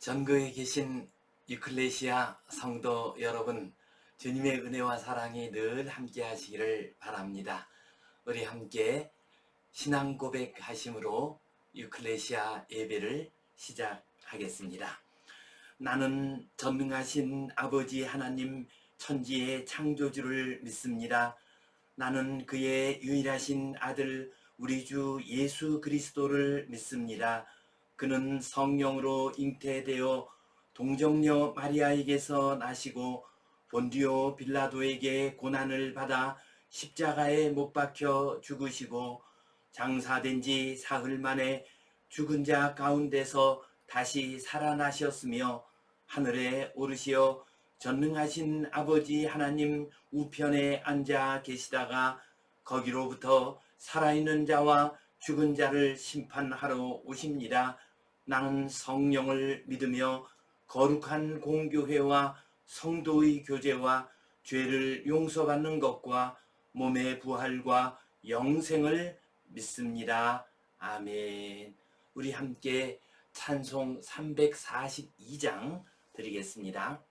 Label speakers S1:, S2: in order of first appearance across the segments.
S1: 전국에 계신 유클레시아 성도 여러분, 주님의 은혜와 사랑이 늘 함께 하시기를 바랍니다. 우리 함께 신앙 고백하심으로 유클레시아 예배를 시작하겠습니다. 나는 전능하신 아버지 하나님 천지의 창조주를 믿습니다. 나는 그의 유일하신 아들 우리 주 예수 그리스도를 믿습니다. 그는 성령으로 잉태되어 동정녀 마리아에게서 나시고 본디오 빌라도에게 고난을 받아 십자가에 못 박혀 죽으시고 장사된 지 사흘 만에 죽은 자 가운데서 다시 살아나셨으며 하늘에 오르시어 전능하신 아버지 하나님 우편에 앉아 계시다가 거기로부터 살아있는 자와 죽은 자를 심판하러 오십니다. 나는 성령을 믿으며 거룩한 공교회와 성도의 교제와 죄를 용서받는 것과 몸의 부활과 영생을 믿습니다. 아멘. 우리 함께 찬송 342장 드리겠습니다.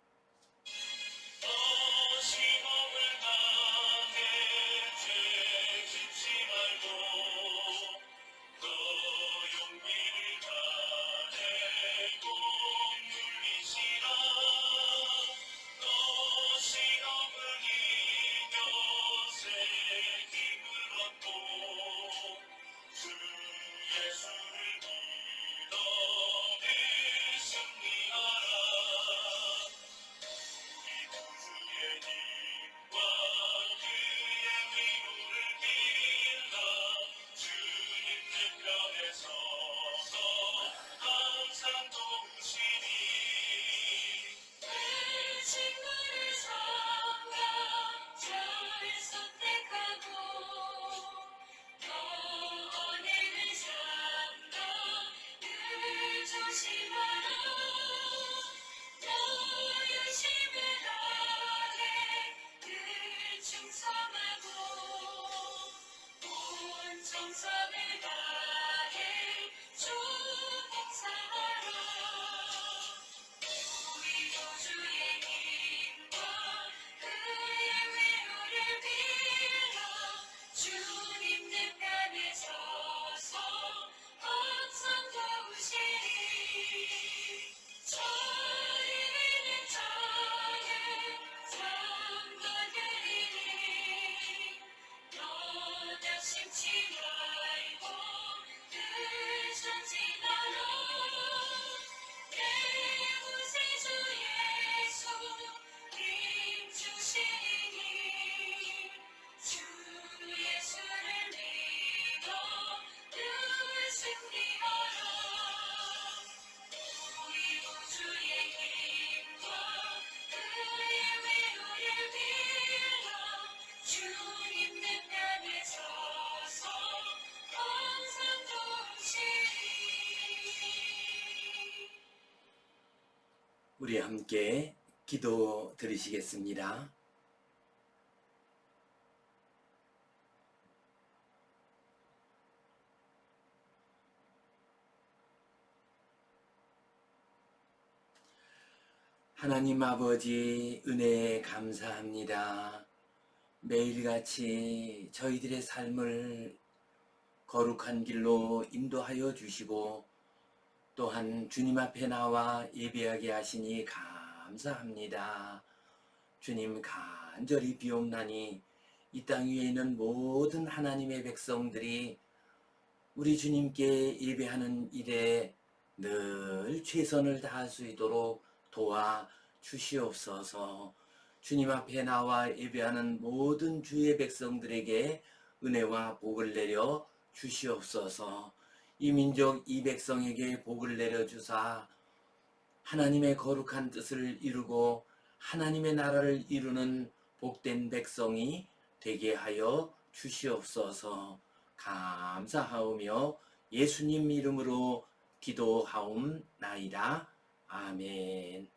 S1: 우리 함께 기도 드리시겠습니다. 하나님 아버지, 은혜에 감사합니다. 매일같이 저희들의 삶을 거룩한 길로 인도하여 주시고 또한 주님 앞에 나와 예배하게 하시니 감사합니다. 주님, 간절히 비옵나니 이 땅 위에 있는 모든 하나님의 백성들이 우리 주님께 예배하는 일에 늘 최선을 다할 수 있도록 도와 주시옵소서. 주님 앞에 나와 예배하는 모든 주의 백성들에게 은혜와 복을 내려 주시옵소서. 이 민족 이 백성에게 복을 내려주사 하나님의 거룩한 뜻을 이루고 하나님의 나라를 이루는 복된 백성이 되게 하여 주시옵소서. 감사하오며 예수님 이름으로 기도하옵나이다. 아멘.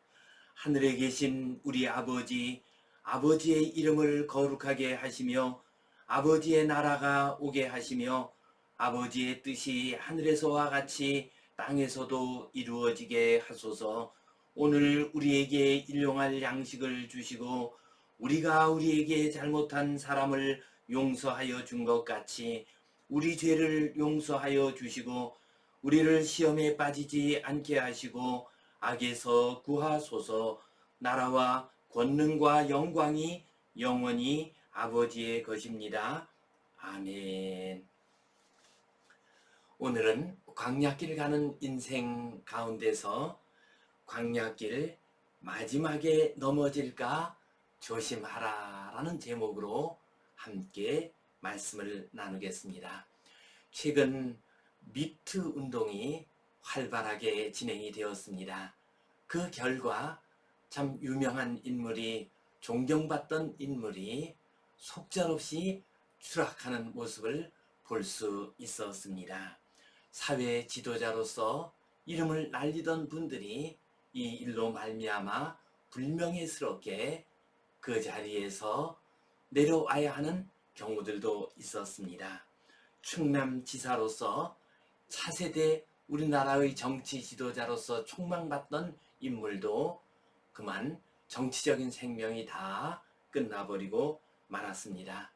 S1: 하늘에 계신 우리 아버지, 아버지의 이름을 거룩하게 하시며 아버지의 나라가 오게 하시며 아버지의 뜻이 하늘에서와 같이 땅에서도 이루어지게 하소서. 오늘 우리에게 일용할 양식을 주시고 우리가 우리에게 잘못한 사람을 용서하여 준 것 같이 우리 죄를 용서하여 주시고 우리를 시험에 빠지지 않게 하시고 악에서 구하소서. 나라와 권능과 영광이 영원히 아버지의 것입니다. 아멘. 오늘은 광야길 가는 인생 가운데서 광야길 마지막에 넘어질까 조심하라 라는 제목으로 함께 말씀을 나누겠습니다. 최근 미투 운동이 활발하게 진행이 되었습니다. 그 결과 참 유명한 인물이, 존경받던 인물이 속절없이 추락하는 모습을 볼 수 있었습니다. 사회 지도자로서 이름을 날리던 분들이 이 일로 말미암아 불명예스럽게 그 자리에서 내려와야 하는 경우들도 있었습니다. 충남지사로서 차세대 우리나라의 정치 지도자로서 촉망받던 인물도 그만 정치적인 생명이 다 끝나버리고 말았습니다.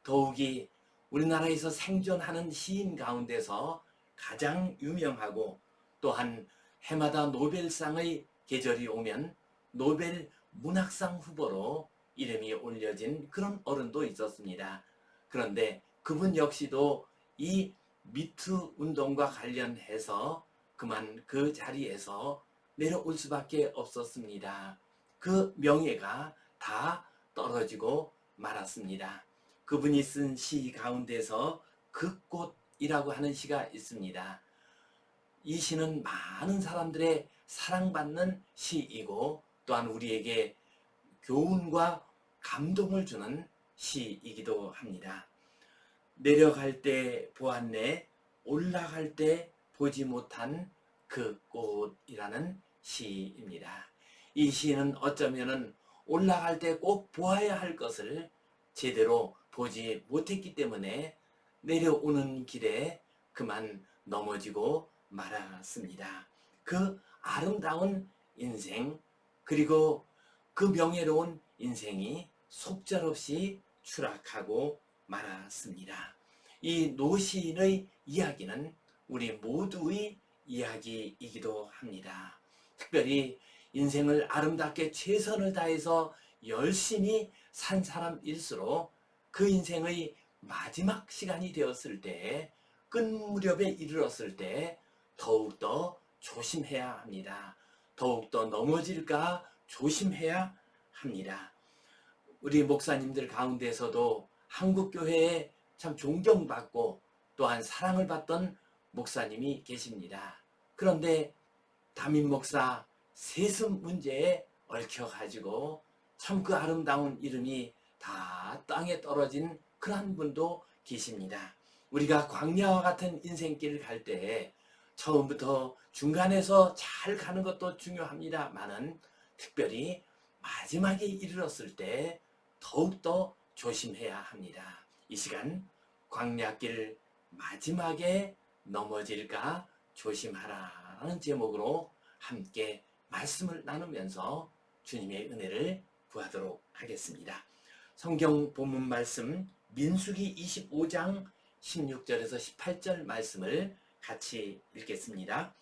S1: 더욱이 우리나라에서 생존하는 시인 가운데서 가장 유명하고 또한 해마다 노벨상의 계절이 오면 노벨 문학상 후보로 이름이 올려진 그런 어른도 있었습니다. 그런데 그분 역시도 이 미투 운동과 관련해서 그만 그 자리에서 내려올 수밖에 없었습니다. 그 명예가 다 떨어지고 말았습니다. 그분이 쓴 시 가운데서 그 꽃이라고 하는 시가 있습니다. 이 시는 많은 사람들의 사랑받는 시이고 또한 우리에게 교훈과 감동을 주는 시이기도 합니다. 내려갈 때 보았네, 올라갈 때 보지 못한 그 꽃이라는 시입니다. 이 시는 어쩌면은 올라갈 때 꼭 보아야 할 것을 제대로 보지 못했기 때문에 내려오는 길에 그만 넘어지고 말았습니다. 그 아름다운 인생, 그리고 그 명예로운 인생이 속절없이 추락하고 말았습니다. 이 노시인의 이야기는 우리 모두의 이야기이기도 합니다. 특별히 인생을 아름답게 최선을 다해서 열심히 산 사람일수록 그 인생의 마지막 시간이 되었을 때, 끝 무렵에 이르렀을 때 더욱더 조심해야 합니다. 더욱더 넘어질까 조심해야 합니다. 우리 목사님들 가운데서도 한국교회에 참 존경받고 또한 사랑을 받던 목사님이 계십니다. 그런데 담임 목사 세습 문제에 얽혀가지고 참 그 아름다운 이름이 다 땅에 떨어진 그런 분도 계십니다. 우리가 광야와 같은 인생길을 갈 때 처음부터 중간에서 잘 가는 것도 중요합니다만은 특별히 마지막에 이르렀을 때 더욱더 조심해야 합니다. 이 시간 광야길 마지막에 넘어질까 조심하라는 제목으로 함께 말씀을 나누면서 주님의 은혜를 구하도록 하겠습니다. 성경 본문 말씀 민수기 25장 16절에서 18절 말씀을 같이 읽겠습니다.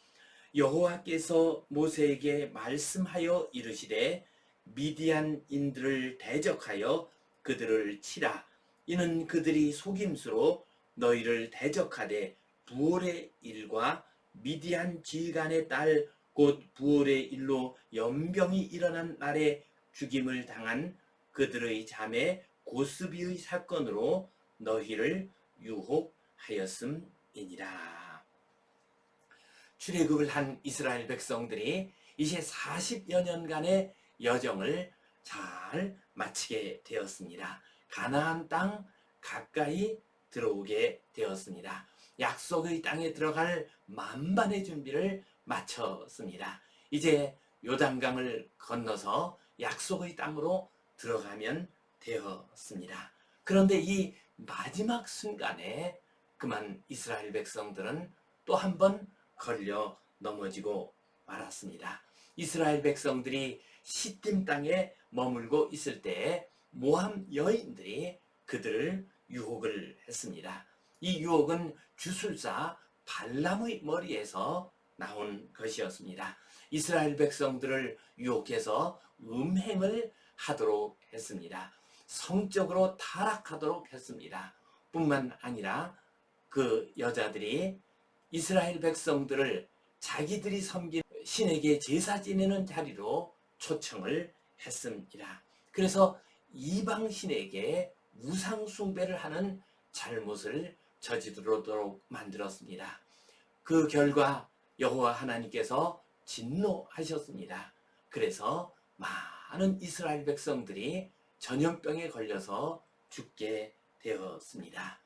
S1: 여호와께서 모세에게 말씀하여 이르시되 미디안인들을 대적하여 그들을 치라. 이는 그들이 속임수로 너희를 대적하되 부올의 일과 미디안 지휘관의 딸 곧 부올의 일로 연병이 일어난 날에 죽임을 당한 그들의 자매 고스비의 사건으로 너희를 유혹하였음이니라. 출애굽을 한 이스라엘 백성들이 이제 40여 년간의 여정을 잘 마치게 되었습니다. 가나안 땅 가까이 들어오게 되었습니다. 약속의 땅에 들어갈 만반의 준비를 마쳤습니다. 이제 요단강을 건너서 약속의 땅으로 들어가면 되었습니다. 그런데 이 마지막 순간에 그만 이스라엘 백성들은 또 한 번 걸려 넘어지고 말았습니다. 이스라엘 백성들이 시딤 땅에 머물고 있을 때에 모함 여인들이 그들을 유혹을 했습니다. 이 유혹은 주술사 발람의 머리에서 나온 것이었습니다. 이스라엘 백성들을 유혹해서 음행을 하도록 했습니다. 성적으로 타락하도록 했습니다. 뿐만 아니라 그 여자들이 이스라엘 백성들을 자기들이 섬긴 신에게 제사 지내는 자리로 초청을 했습니다. 그래서 이방 신에게 우상 숭배를 하는 잘못을 저지르도록 만들었습니다. 그 결과 여호와 하나님께서 진노하셨습니다. 그래서 많은 이스라엘 백성들이 전염병에 걸려서 죽게 되었습니다.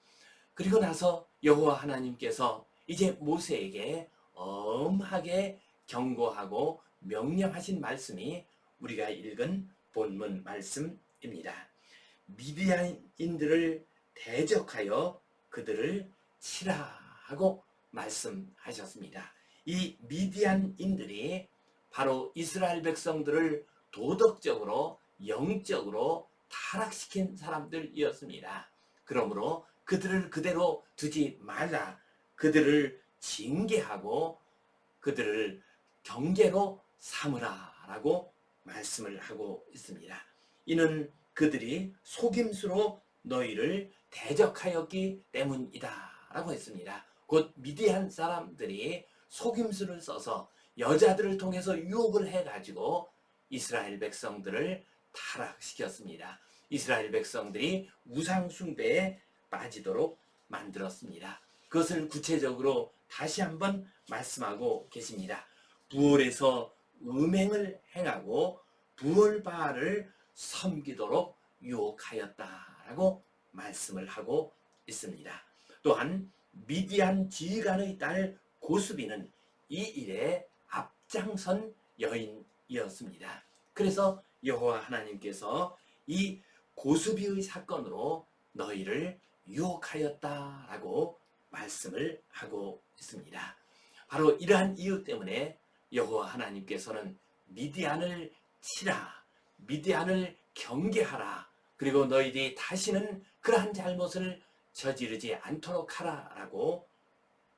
S1: 그리고 나서 여호와 하나님께서 이제 모세에게 엄하게 경고하고 명령하신 말씀이 우리가 읽은 본문 말씀입니다. 미디안인들을 대적하여 그들을 치라 하고 말씀하셨습니다. 이 미디안인들이 바로 이스라엘 백성들을 도덕적으로 영적으로 타락시킨 사람들이었습니다. 그러므로 그들을 그대로 두지 말라. 그들을 징계하고 그들을 경계로 삼으라라고 말씀을 하고 있습니다. 이는 그들이 속임수로 너희를 대적하였기 때문이다 라고 했습니다. 곧 미디안 사람들이 속임수를 써서 여자들을 통해서 유혹을 해가지고 이스라엘 백성들을 타락시켰습니다. 이스라엘 백성들이 우상 숭배에 빠지도록 만들었습니다. 그것을 구체적으로 다시 한번 말씀하고 계십니다. 부올에서 음행을 행하고 부올바알을 섬기도록 유혹하였다라고 말씀을 하고 있습니다. 또한 미디안 지휘관의 딸 고수비는 이 일에 앞장선 여인이었습니다. 그래서 여호와 하나님께서 이 고수비의 사건으로 너희를 유혹하였다라고 말씀을 하고 있습니다. 바로 이러한 이유 때문에 여호와 하나님께서는 미디안을 치라, 미디안을 경계하라, 그리고 너희들이 다시는 그러한 잘못을 저지르지 않도록 하라라고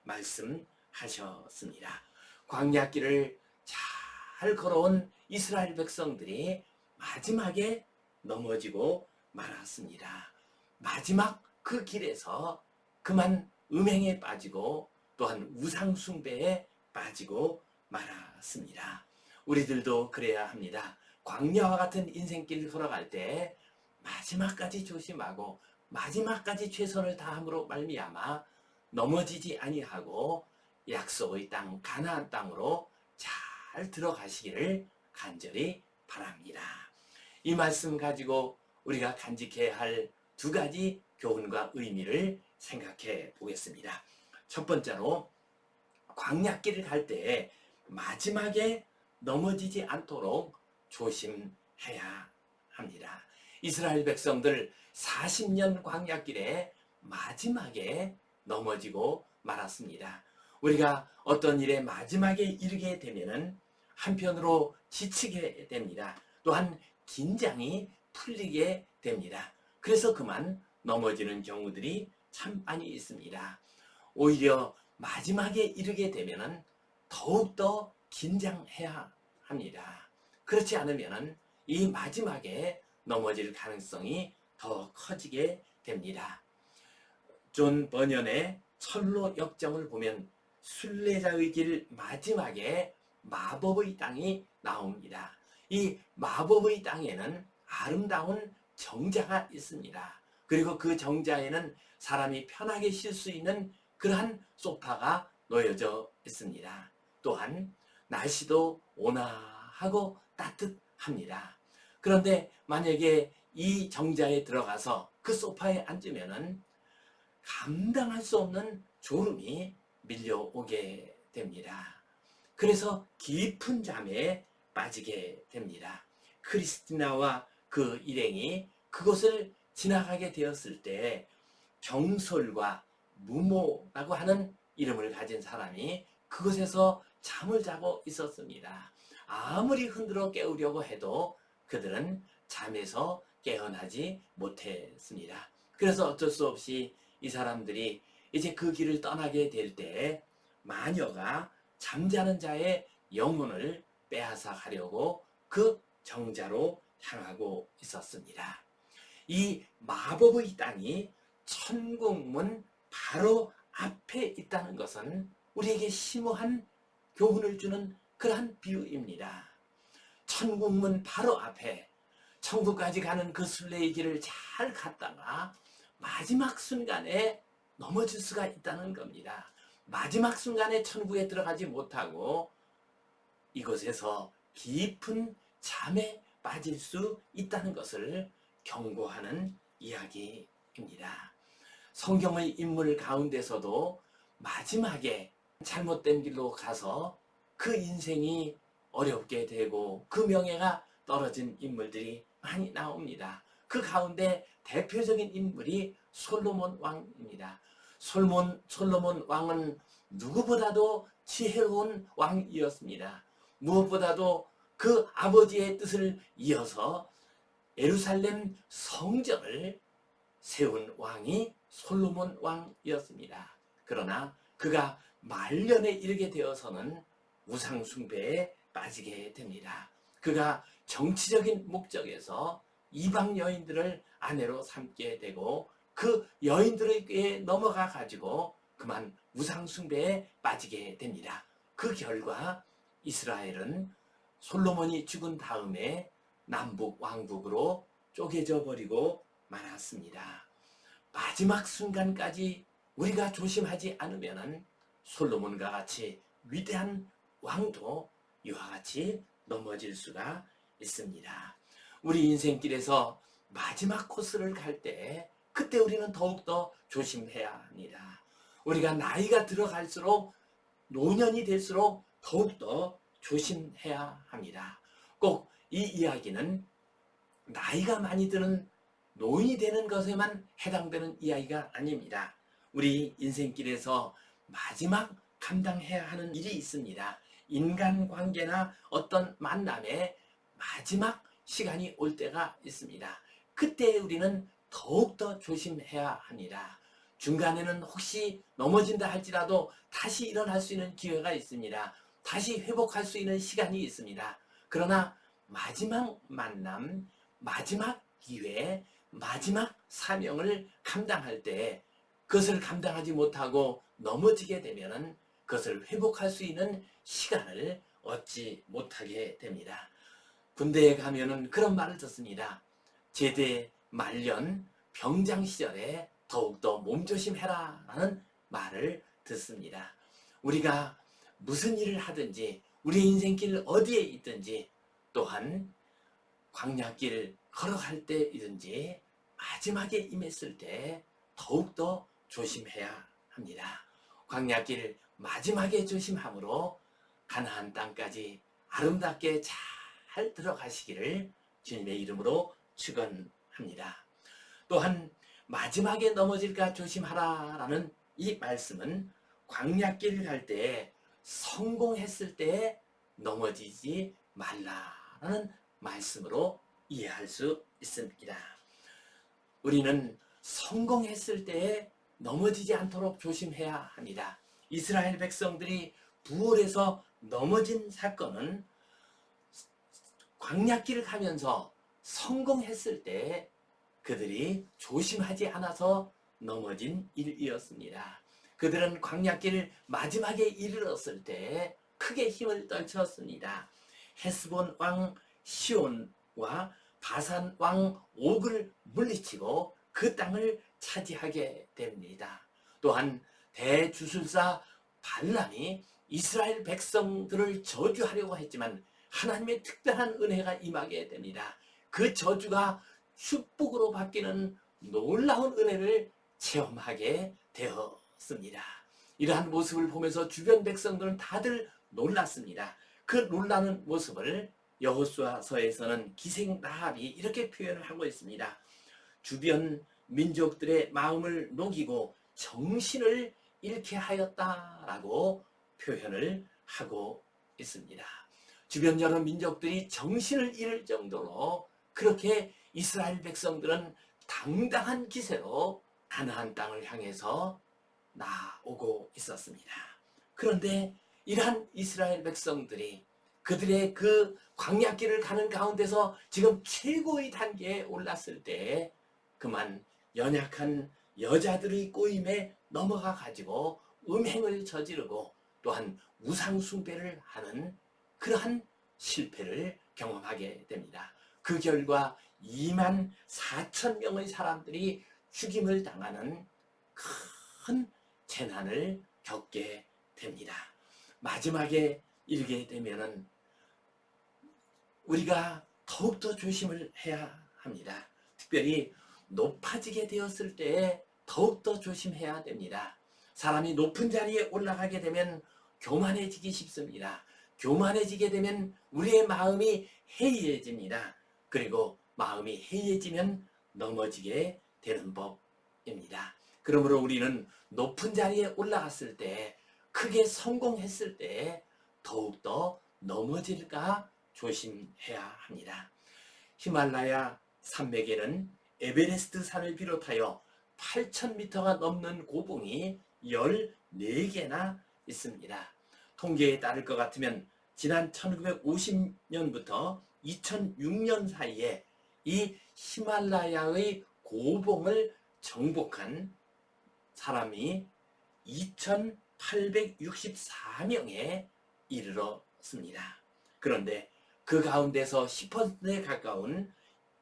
S1: 말씀하셨습니다. 광야길을 잘 걸어온 이스라엘 백성들이 마지막에 넘어지고 말았습니다. 마지막 그 길에서 그만 음행에 빠지고 또한 우상 숭배에 빠지고 말았습니다. 우리들도 그래야 합니다. 광야와 같은 인생길을 걸어갈 때 마지막까지 조심하고 마지막까지 최선을 다함으로 말미암아 넘어지지 아니하고 약속의 땅 가나안 땅으로 잘 들어가시기를 간절히 바랍니다. 이 말씀 가지고 우리가 간직해야 할 두 가지 교훈과 의미를 생각해 보겠습니다. 첫 번째로 광야길을 갈 때 마지막에 넘어지지 않도록 조심해야 합니다. 이스라엘 백성들 40년 광야길에 마지막에 넘어지고 말았습니다. 우리가 어떤 일에 마지막에 이르게 되면은 한편으로 지치게 됩니다. 또한 긴장이 풀리게 됩니다. 그래서 그만 넘어지는 경우들이 참 많이 있습니다. 오히려 마지막에 이르게 되면은 더욱더 긴장해야 합니다. 그렇지 않으면은 이 마지막에 넘어질 가능성이 더 커지게 됩니다. 존 버년의 철로 역정을 보면 순례자의 길 마지막에 마법의 땅이 나옵니다. 이 마법의 땅에는 아름다운 정자가 있습니다. 그리고 그 정자에는 사람이 편하게 쉴 수 있는 그러한 소파가 놓여져 있습니다. 또한 날씨도 온화하고 따뜻합니다. 그런데 만약에 이 정자에 들어가서 그 소파에 앉으면은 감당할 수 없는 졸음이 밀려오게 됩니다. 그래서 깊은 잠에 빠지게 됩니다. 크리스티나와 그 일행이 그곳을 지나가게 되었을 때 정솔과 무모라고 하는 이름을 가진 사람이 그곳에서 잠을 자고 있었습니다. 아무리 흔들어 깨우려고 해도 그들은 잠에서 깨어나지 못했습니다. 그래서 어쩔 수 없이 이 사람들이 이제 그 길을 떠나게 될 때 마녀가 잠자는 자의 영혼을 빼앗아 가려고 그 정자로 향하고 있었습니다. 이 마법의 땅이 천국문 바로 앞에 있다는 것은 우리에게 심오한 교훈을 주는 그러한 비유입니다. 천국문 바로 앞에 천국까지 가는 그 순례의 길을 잘 갔다가 마지막 순간에 넘어질 수가 있다는 겁니다. 마지막 순간에 천국에 들어가지 못하고 이곳에서 깊은 잠에 빠질 수 있다는 것을 경고하는 이야기입니다. 성경의 인물 가운데서도 마지막에 잘못된 길로 가서 그 인생이 어렵게 되고 그 명예가 떨어진 인물들이 많이 나옵니다. 그 가운데 대표적인 인물이 솔로몬 왕입니다. 솔로몬 왕은 누구보다도 지혜로운 왕이었습니다. 무엇보다도 그 아버지의 뜻을 이어서 예루살렘 성전을 세운 왕이 솔로몬 왕이었습니다. 그러나 그가 말년에 이르게 되어서는 우상 숭배에 빠지게 됩니다. 그가 정치적인 목적에서 이방 여인들을 아내로 삼게 되고 그 여인들의 꾀에 넘어가 가지고 그만 우상 숭배에 빠지게 됩니다. 그 결과 이스라엘은 솔로몬이 죽은 다음에 남북 왕국으로 쪼개져 버리고 말았습니다. 마지막 순간까지 우리가 조심하지 않으면 솔로몬과 같이 위대한 왕도 이와 같이 넘어질 수가 있습니다. 우리 인생길에서 마지막 코스를 갈 때 그때 우리는 더욱더 조심해야 합니다. 우리가 나이가 들어갈수록 노년이 될수록 더욱더 조심해야 합니다. 꼭 이 이야기는 나이가 많이 드는 노인이 되는 것에만 해당되는 이야기가 아닙니다. 우리 인생길에서 마지막 감당해야 하는 일이 있습니다. 인간관계나 어떤 만남에 마지막 시간이 올 때가 있습니다. 그때 우리는 더욱더 조심해야 합니다. 중간에는 혹시 넘어진다 할지라도 다시 일어날 수 있는 기회가 있습니다. 다시 회복할 수 있는 시간이 있습니다. 그러나 마지막 만남, 마지막 기회, 마지막 사명을 감당할 때 그것을 감당하지 못하고 넘어지게 되면 그것을 회복할 수 있는 시간을 얻지 못하게 됩니다. 군대에 가면은 그런 말을 듣습니다. 제대, 말년, 병장 시절에 더욱더 몸조심해라 라는 말을 듣습니다. 우리가 무슨 일을 하든지 우리 인생길 어디에 있든지 또한 광야길 걸어갈 때이든지 마지막에 임했을 때 더욱더 조심해야 합니다. 광야길 마지막에 조심함으로 가나안 땅까지 아름답게 잘 들어가시기를 주님의 이름으로 축원합니다. 또한 마지막에 넘어질까 조심하라 라는 이 말씀은 광야길 갈 때 성공했을 때 넘어지지 말라라는 말씀으로 이해할 수 있습니다. 우리는 성공했을 때 넘어지지 않도록 조심해야 합니다. 이스라엘 백성들이 부월에서 넘어진 사건은 광야길을 가면서 성공했을 때 그들이 조심하지 않아서 넘어진 일이었습니다. 그들은 광야길 마지막에 이르렀을 때 크게 힘을 떨쳤습니다. 헤스본 왕 시온과 바산 왕 옥을 물리치고 그 땅을 차지하게 됩니다. 또한 대주술사 발람이 이스라엘 백성들을 저주하려고 했지만 하나님의 특별한 은혜가 임하게 됩니다. 그 저주가 축복으로 바뀌는 놀라운 은혜를 체험하게 되었습니다. 이러한 모습을 보면서 주변 백성들은 다들 놀랐습니다. 그 놀라는 모습을 여호수아서에서는 기생 라합이 이렇게 표현을 하고 있습니다. 주변 민족들의 마음을 녹이고 정신을 잃게 하였다라고 표현을 하고 있습니다. 주변 여러 민족들이 정신을 잃을 정도로 그렇게 이스라엘 백성들은 당당한 기세로 가나안 땅을 향해서 나오고 있었습니다. 그런데 이러한 이스라엘 백성들이 그들의 그 광야길을 가는 가운데서 지금 최고의 단계에 올랐을 때 그만 연약한 여자들의 꼬임에 넘어가 가지고 음행을 저지르고 또한 우상 숭배를 하는 그러한 실패를 경험하게 됩니다. 그 결과 2만 4천 명의 사람들이 죽임을 당하는 큰 재난을 겪게 됩니다. 마지막에 이르게 되면은 우리가 더욱더 조심을 해야 합니다. 특별히 높아지게 되었을 때 더욱더 조심해야 됩니다. 사람이 높은 자리에 올라가게 되면 교만해지기 쉽습니다. 교만해지게 되면 우리의 마음이 해이해집니다. 그리고 마음이 해이해지면 넘어지게 되는 법입니다. 그러므로 우리는 높은 자리에 올라갔을 때, 크게 성공했을 때 더욱더 넘어질까 조심해야 합니다. 히말라야 산맥에는 에베레스트 산을 비롯하여 8,000m가 넘는 고봉이 14개나 있습니다. 통계에 따를 것 같으면 지난 1950년부터 2006년 사이에 이 히말라야의 고봉을 정복한 사람이 2,864명에 이르렀습니다. 그런데 그 가운데서 10%에 가까운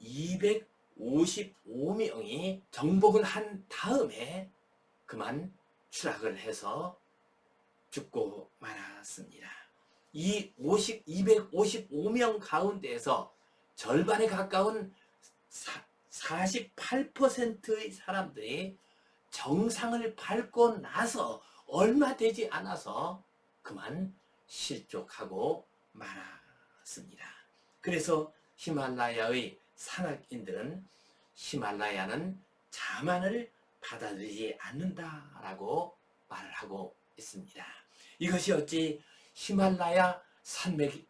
S1: 255명이 정복을 한 다음에 그만 추락을 해서 죽고 말았습니다. 이 255명 가운데에서 절반에 가까운 48%의 사람들이 정상을 밟고 나서 얼마 되지 않아서 그만 실족하고 말았습니다. 그래서 히말라야의 산악인들은 히말라야는 자만을 받아들이지 않는다라고 말을 하고 있습니다. 이것이 어찌 히말라야 산맥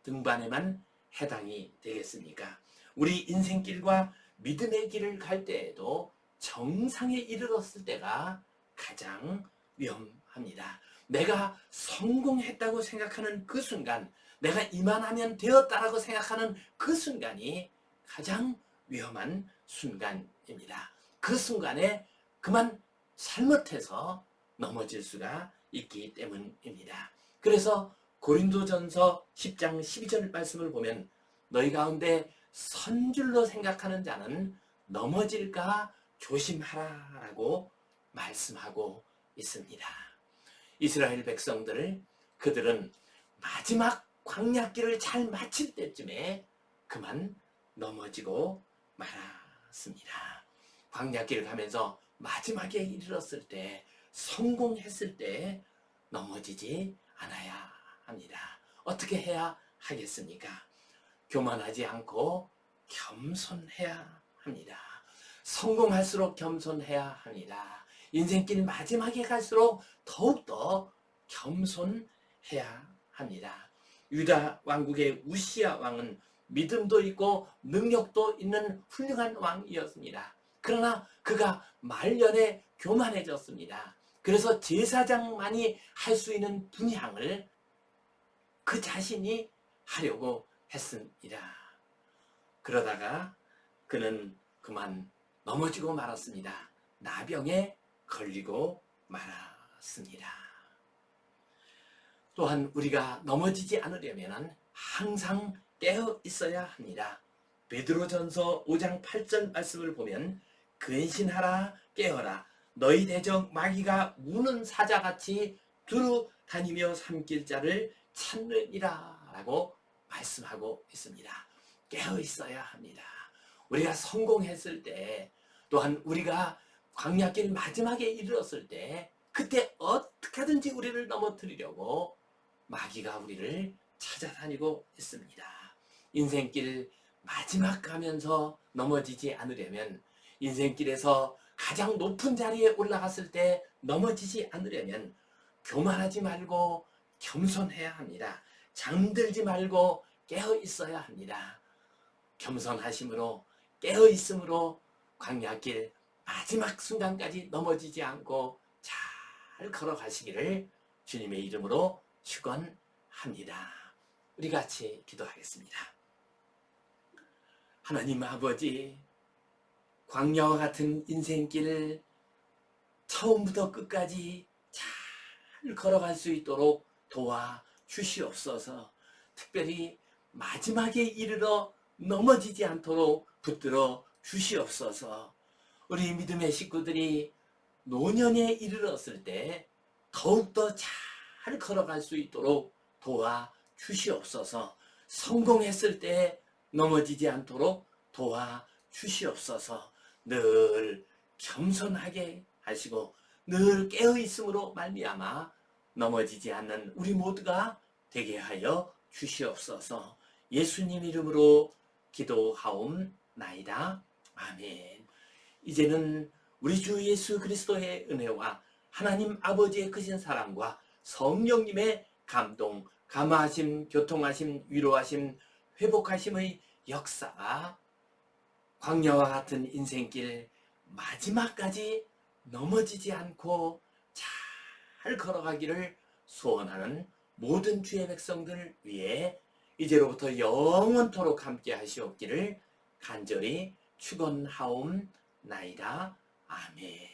S1: 등반에만 해당이 되겠습니까? 우리 인생길과 믿음의 길을 갈 때에도 정상에 이르렀을 때가 가장 위험합니다. 내가 성공했다고 생각하는 그 순간, 내가 이만하면 되었다라고 생각하는 그 순간이 가장 위험한 순간입니다. 그 순간에 그만 잘못해서 넘어질 수가 있기 때문입니다. 그래서 고린도전서 10장 12절 말씀을 보면 너희 가운데 선줄로 생각하는 자는 넘어질까 조심하라라고 말씀하고 있습니다. 이스라엘 백성들을 그들은 마지막 광야길을 잘 마칠 때쯤에 그만 넘어지고 말았습니다. 광야길을 가면서 마지막에 이르렀을 때, 성공했을 때 넘어지지 않아야 합니다. 어떻게 해야 하겠습니까? 교만하지 않고 겸손해야 합니다. 성공할수록 겸손해야 합니다. 인생길 마지막에 갈수록 더욱더 겸손해야 합니다. 유다 왕국의 우시야 왕은 믿음도 있고 능력도 있는 훌륭한 왕이었습니다. 그러나 그가 말년에 교만해졌습니다. 그래서 제사장만이 할 수 있는 분향을 그 자신이 하려고 했습니다. 그러다가 그는 그만 넘어지고 말았습니다. 나병에 걸리고 말았습니다. 또한 우리가 넘어지지 않으려면 항상 깨어 있어야 합니다. 베드로전서 5장 8절 말씀을 보면 근신하라 깨어라 너희 대적 마귀가 우는 사자같이 두루 다니며 삼킬 자를 찾느니라 라고 말씀하고 있습니다. 깨어 있어야 합니다. 우리가 성공했을 때, 또한 우리가 광야길 마지막에 이르렀을 때, 그때 어떻게 하든지 우리를 넘어뜨리려고 마귀가 우리를 찾아다니고 있습니다. 인생길 마지막 가면서 넘어지지 않으려면, 인생길에서 가장 높은 자리에 올라갔을 때 넘어지지 않으려면 교만하지 말고 겸손해야 합니다. 잠들지 말고 깨어 있어야 합니다. 겸손하심으로 깨어 있음으로 광야길 마지막 순간까지 넘어지지 않고 잘 걸어가시기를 주님의 이름으로 축원합니다. 우리 같이 기도하겠습니다. 하나님 아버지, 광야와 같은 인생길을 처음부터 끝까지 잘 걸어갈 수 있도록 도와주시옵소서. 특별히 마지막에 이르러 넘어지지 않도록 붙들어 주시옵소서. 우리 믿음의 식구들이 노년에 이르렀을 때 더욱더 잘 걸어갈 수 있도록 도와주시옵소서. 성공했을 때 넘어지지 않도록 도와주시옵소서. 늘 겸손하게 하시고 늘 깨어있음으로 말미암아 넘어지지 않는 우리 모두가 되게 하여 주시옵소서. 예수님 이름으로 기도하옵나이다. 아멘. 이제는 우리 주 예수 그리스도의 은혜와 하나님 아버지의 크신 사랑과 성령님의 감동, 감화하심, 교통하심, 위로하심, 회복하심의 역사가 광야와 같은 인생길 마지막까지 넘어지지 않고 잘 걸어가기를 소원하는 모든 주의 백성들 위해 이제로부터 영원토록 함께 하시옵기를 간절히 축원하옵나이다. 아멘.